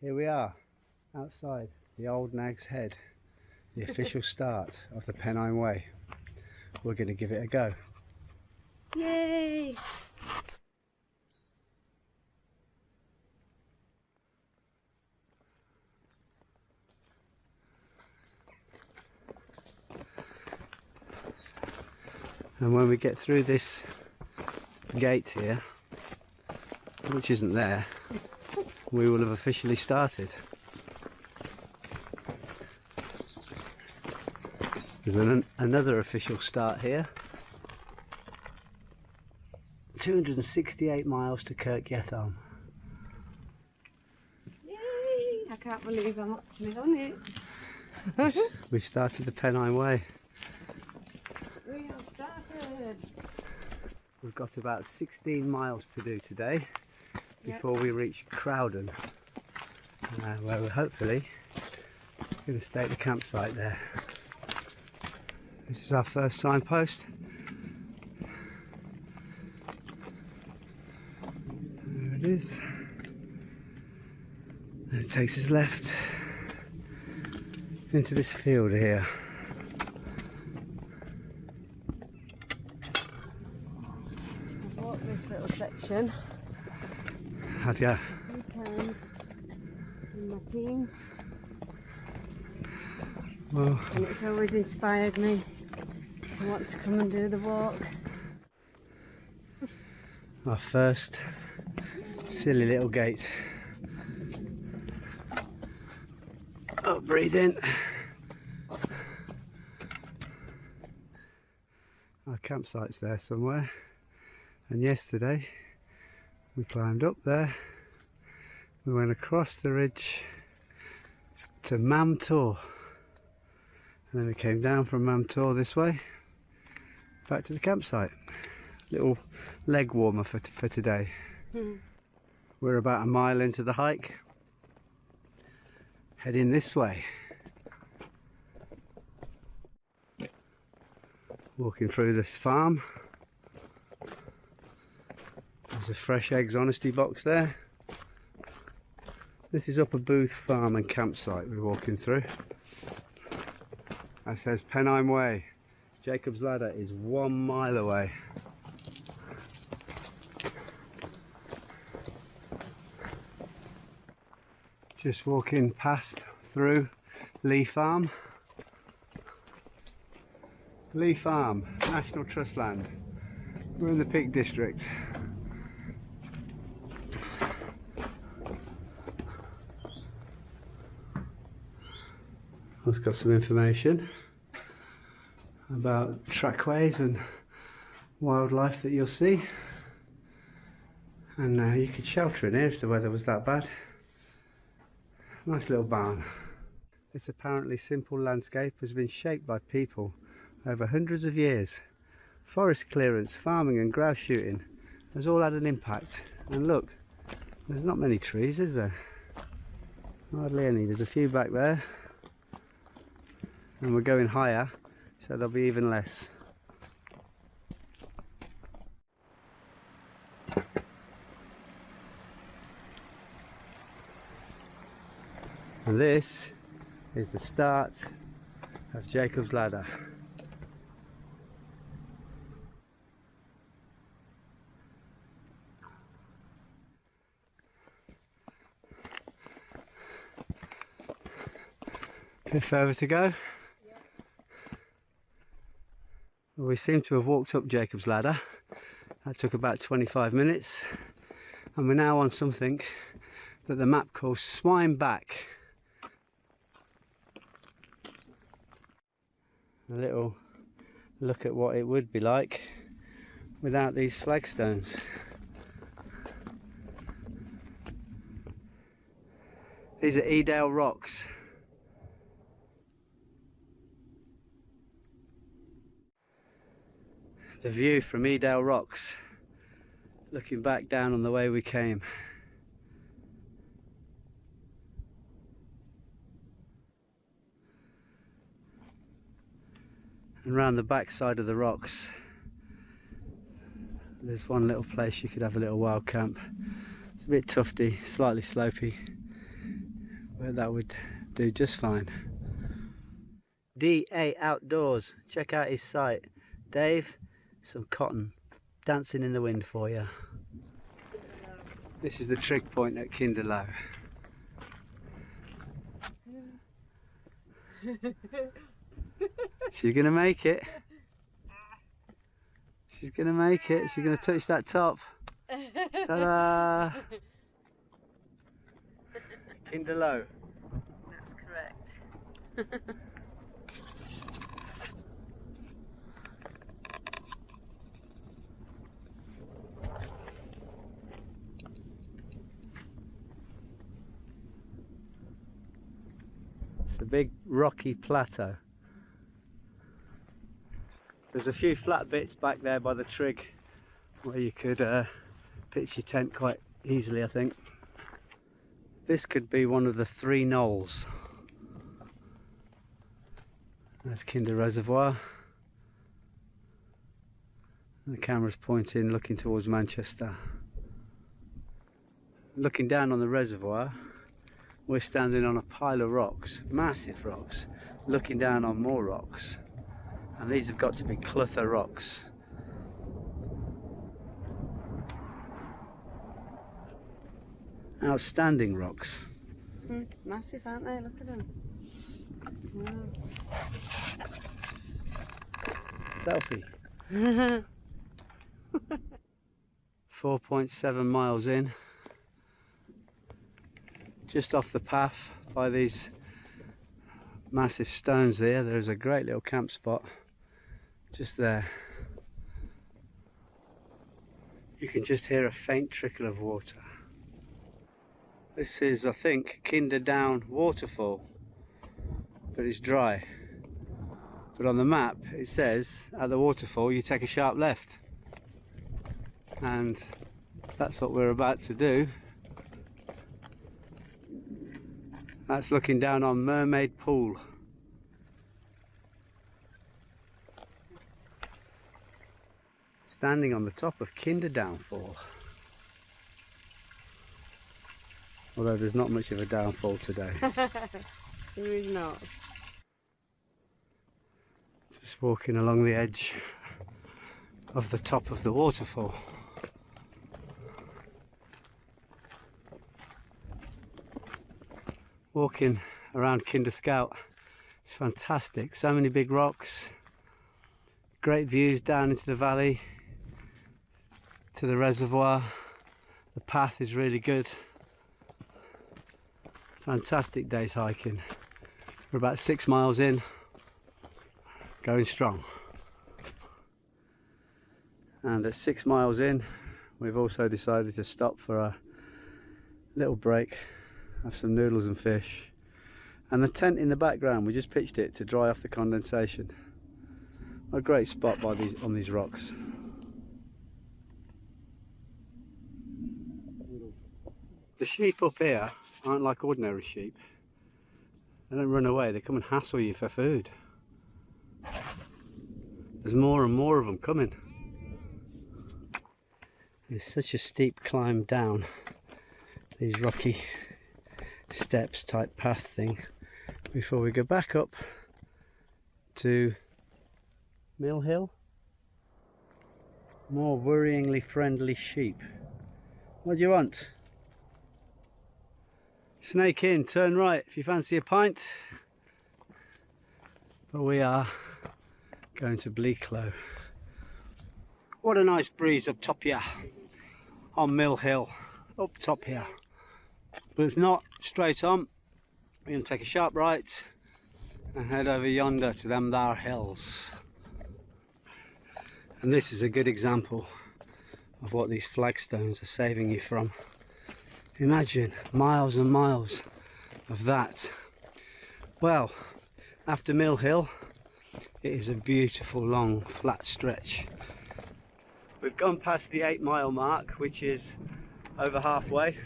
Here we are, outside the Old Nag's Head, the official start of the Pennine Way. We're going to give it a go. Yay! And when we get through this gate here, which isn't there, we will have officially started. There's another official start here. 268 miles to Kirkyetham. Yay! I can't believe I'm actually on it. We started the Pennine Way. We have started. We've got about 16 miles to do today before we reach Crowden, where we're hopefully going to stay at the campsite there. This is our first signpost. There it is. And it takes us left into this field here. I've walked this little section Have you? a few times in my teens, Well, and it's always inspired me to want to come and do the walk. our first silly little gate. Oh, breathe in. Our campsite's there somewhere, and yesterday we climbed up there, we went across the ridge to Mamtor, and then we came down from Mamtor this way back to the campsite. Little leg warmer for today. We're about a mile into the hike, heading this way. Walking through this farm. There's a fresh eggs honesty box there. This is Upper Booth Farm and Campsite we're walking through. That says Pennine Way. Jacob's Ladder is 1 mile away. Just walking past through Lee Farm. Lee Farm, National Trust land. We're in the Peak District. It's got some information about trackways and wildlife that you'll see. And you could shelter in here if the weather was that bad. Nice little barn. This apparently simple landscape has been shaped by people over hundreds of years. Forest clearance, farming and grouse shooting has all had an impact. And look, there's not many trees, is there? Hardly any. There's a few back there. And we're going higher, so there'll be even less. And this is the start of Jacob's Ladder. A bit further to go. Well, we seem to have walked up Jacob's Ladder. That took about 25 minutes, and we're now on something that the map calls Swine Back. A little look at what it would be like without these flagstones. These are Edale rocks. The view from Edale rocks, looking back down on the way we came. And round the back side of the rocks, there's one little place you could have a little wild camp. It's a bit tufty, slightly slopey, but that would do just fine. DA Outdoors, check out his site. Dave, some cotton dancing in the wind for you. This is the trig point at Edale. She's gonna make it. She's gonna make it. She's gonna touch that top. Ta-da! Edale. That's correct. It's a big rocky plateau. There's a few flat bits back there by the trig where you could pitch your tent quite easily, I think. This could be one of the 3 knolls. There's Kinder Reservoir. And the camera's pointing, looking towards Manchester. Looking down on the reservoir, we're standing on a pile of rocks, massive rocks, looking down on more rocks. And these have got to be Clutha rocks. Outstanding rocks. Massive, aren't they? Look at them. Wow. Selfie. 4.7 miles in. Just off the path by these massive stones there, there's a great little camp spot just there. You can just hear a faint trickle of water. This is, I think, Kinder Down waterfall, but it's dry. But on the map it says at the waterfall you take a sharp left, and that's what we're about to do. That's looking down on Mermaid Pool. Standing on the top of Kinder Downfall. Although there's not much of a downfall today. There is not. Just walking along the edge of the top of the waterfall. Walking around Kinder Scout, it's fantastic. So many big rocks, great views down into the valley to the reservoir. The path is really good. Fantastic day's hiking. We're about 6 miles in, going strong. And at 6 miles in, we've also decided to stop for a little break, have some noodles and fish. And the tent in the background, we just pitched it to dry off the condensation. A great spot by on these rocks. The sheep up here aren't like ordinary sheep. They don't run away, they come and hassle you for food. There's more and more of them coming. It's such a steep climb down these rocky steps type path thing before we go back up to Mill Hill. More worryingly friendly sheep. What do you want? Snake in, turn right if you fancy a pint. But we are going to Bleaklow. What a nice breeze up top here on Mill Hill, up top here. But it's not straight on. We're going to take a sharp right and head over yonder to them there hills. And this is a good example of what these flagstones are saving you from. Imagine miles and miles of that. Well, after Mill Hill, it is a beautiful long flat stretch. We've gone past the 8 mile mark, which is over halfway,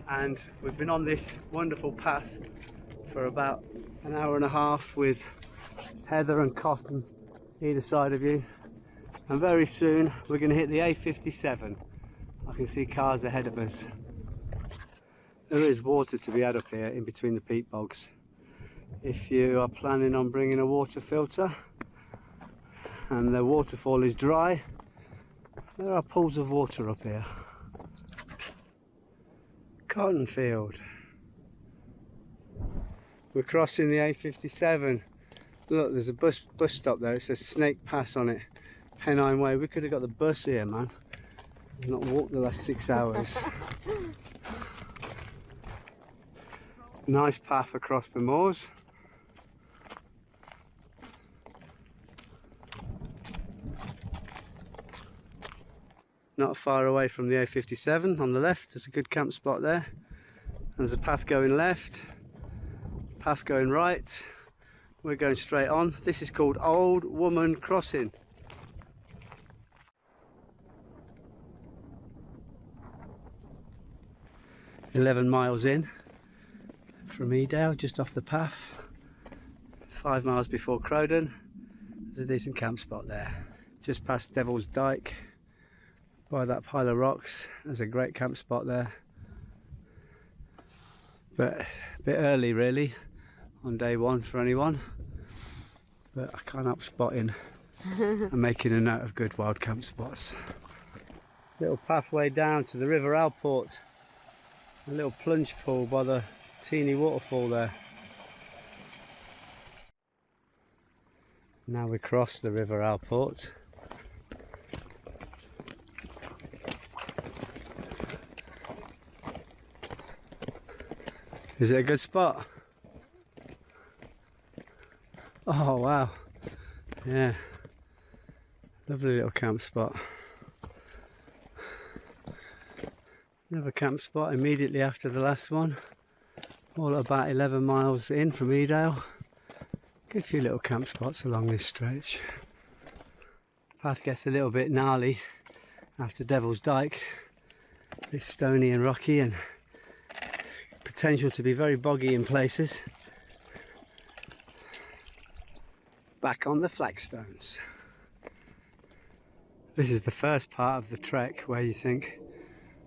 and we've been on this wonderful path for about an hour and a half with heather and cotton either side of you, and very soon we're going to hit the A57. I can see cars ahead of us. There is water to be had up here in between the peat bogs. If you are planning on bringing a water filter and the waterfall is dry, there are pools of water up here. Cotton field. We're crossing the A57. Look, there's a bus stop there. It says Snake Pass on it. Pennine Way. We could have got the bus here, man. Not walked the last 6 hours. Nice path across the moors. Not far away from the A57 on the left. There's a good camp spot there. There's a path going left, path going right. We're going straight on. This is called Old Woman Crossing. "11 miles in from Edale, just off the path. 5 miles before Crowden. There's a decent camp spot there. Just past Devil's Dyke, by that pile of rocks. There's a great camp spot there. But a bit early really on day one for anyone. But I can't help spotting and making a note of good wild camp spots. Little pathway down to the River Alport. A little plunge pool by the teeny waterfall there. Now we cross the River Alport. Is it a good spot? Oh wow, yeah, lovely little camp spot. Another camp spot immediately after the last one, all about 11 miles in from Edale. Good few little camp spots along this stretch. Path gets a little bit gnarly after Devil's Dyke. It's stony and rocky and potential to be very boggy in places. Back on the Flagstones. This is the first part of the trek where you think,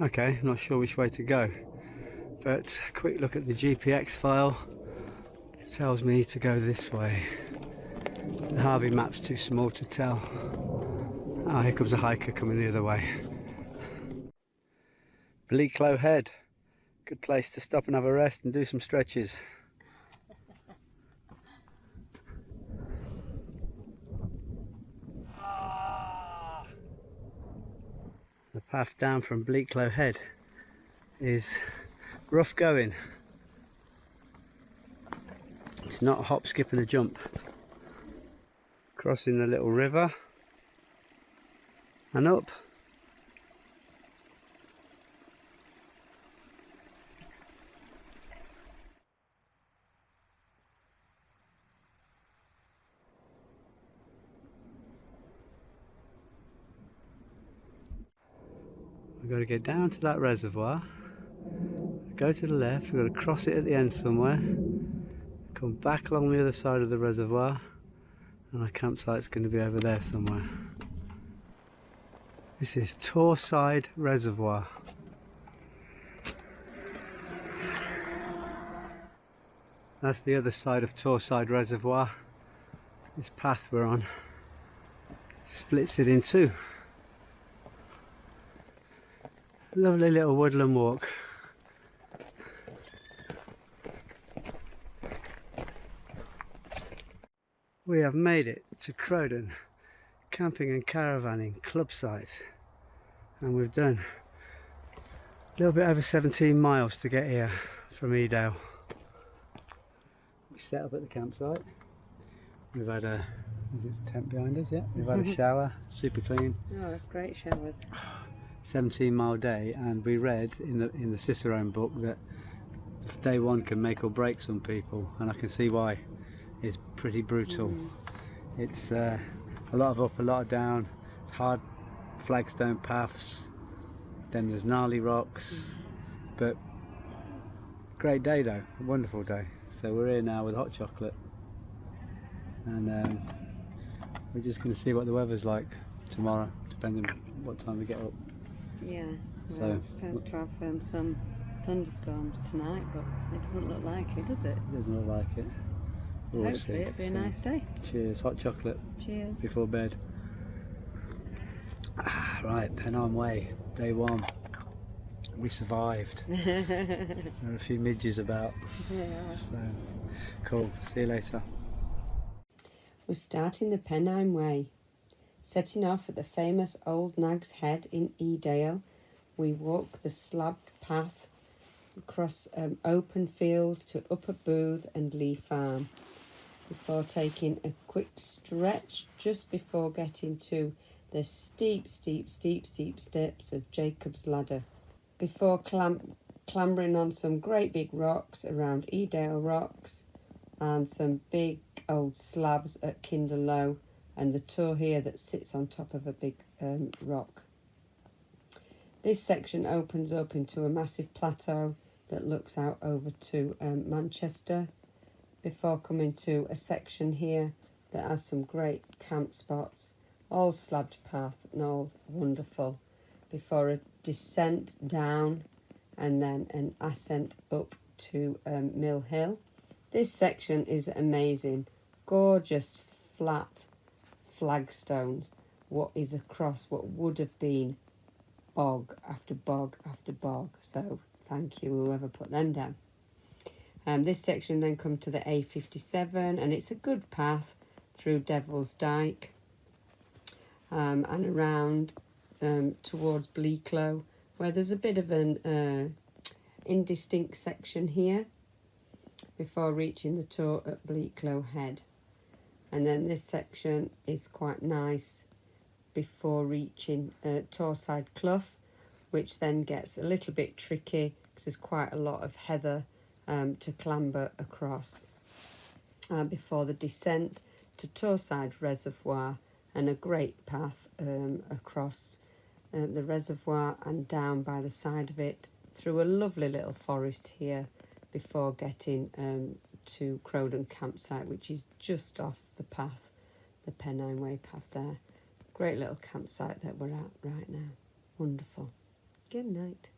okay, not sure which way to go, but a quick look at the GPX file tells me to go this way. The Harvey map's too small to tell. Oh, here comes a hiker coming the other way. Plateau Head. Good place to stop and have a rest and do some stretches. The path down from Plateau Head is rough going. It's not a hop, skip and a jump. Crossing the little river and up. We've got to get down to that reservoir, go to the left, we've got to cross it at the end somewhere, come back along the other side of the reservoir, and our campsite's going to be over there somewhere. This is Torside Reservoir. That's the other side of Torside Reservoir. This path we're on splits it in two. Lovely little woodland walk. We have made it to Crowden camping and caravanning club site, and we've done a little bit over 17 miles to get here from Edale. We set up at the campsite. We've had a tent behind us, yeah. We've had a shower, super clean. Oh, that's great showers. 17-mile day, and we read in the Cicerone book that day one can make or break some people, and I can see why. It's pretty brutal. It's a lot of up, a lot of down, hard flagstone paths, then there's gnarly rocks, but great day though, a wonderful day. So we're here now with hot chocolate, and we're just going to see what the weather's like tomorrow, depending on what time we get up. Yeah, So we're supposed to have some thunderstorms tonight, but it doesn't look like it, does it? Doesn't look like it. We'll Hopefully see. it'll be a nice day. Cheers. Hot chocolate Cheers. before bed. Right, Pennine Way, day 1. We survived. There are a few midges about. Yeah. So, cool. See you later. We're starting the Pennine Way. Setting off at the famous Old Nag's Head in Edale, we walk the slabbed path across open fields to Upper Booth and Lee Farm, before taking a quick stretch just before getting to the steep steps of Jacob's Ladder, before clambering on some great big rocks around Edale Rocks and some big old slabs at Kinder Low, and the tour here that sits on top of a big rock. This section opens up into a massive plateau that looks out over to Manchester, before coming to a section here that has some great camp spots, all slabbed path and all wonderful, before a descent down and then an ascent up to Mill Hill. This section is amazing, gorgeous flat flagstones, what is across what would have been bog after bog after bog, so thank you whoever put them down. This section then comes to the A57, and it's a good path through Devil's Dyke and around towards Bleaklow, where there's a bit of an indistinct section here before reaching the tour at Bleaklow Head. And then this section is quite nice before reaching Torside Clough, which then gets a little bit tricky because there's quite a lot of heather to clamber across, before the descent to Torside Reservoir, and a great path across the reservoir and down by the side of it through a lovely little forest here before getting to Crowden campsite, which is just off the path, the Pennine Way path there. Great little campsite that we're at right now. Wonderful. Good night.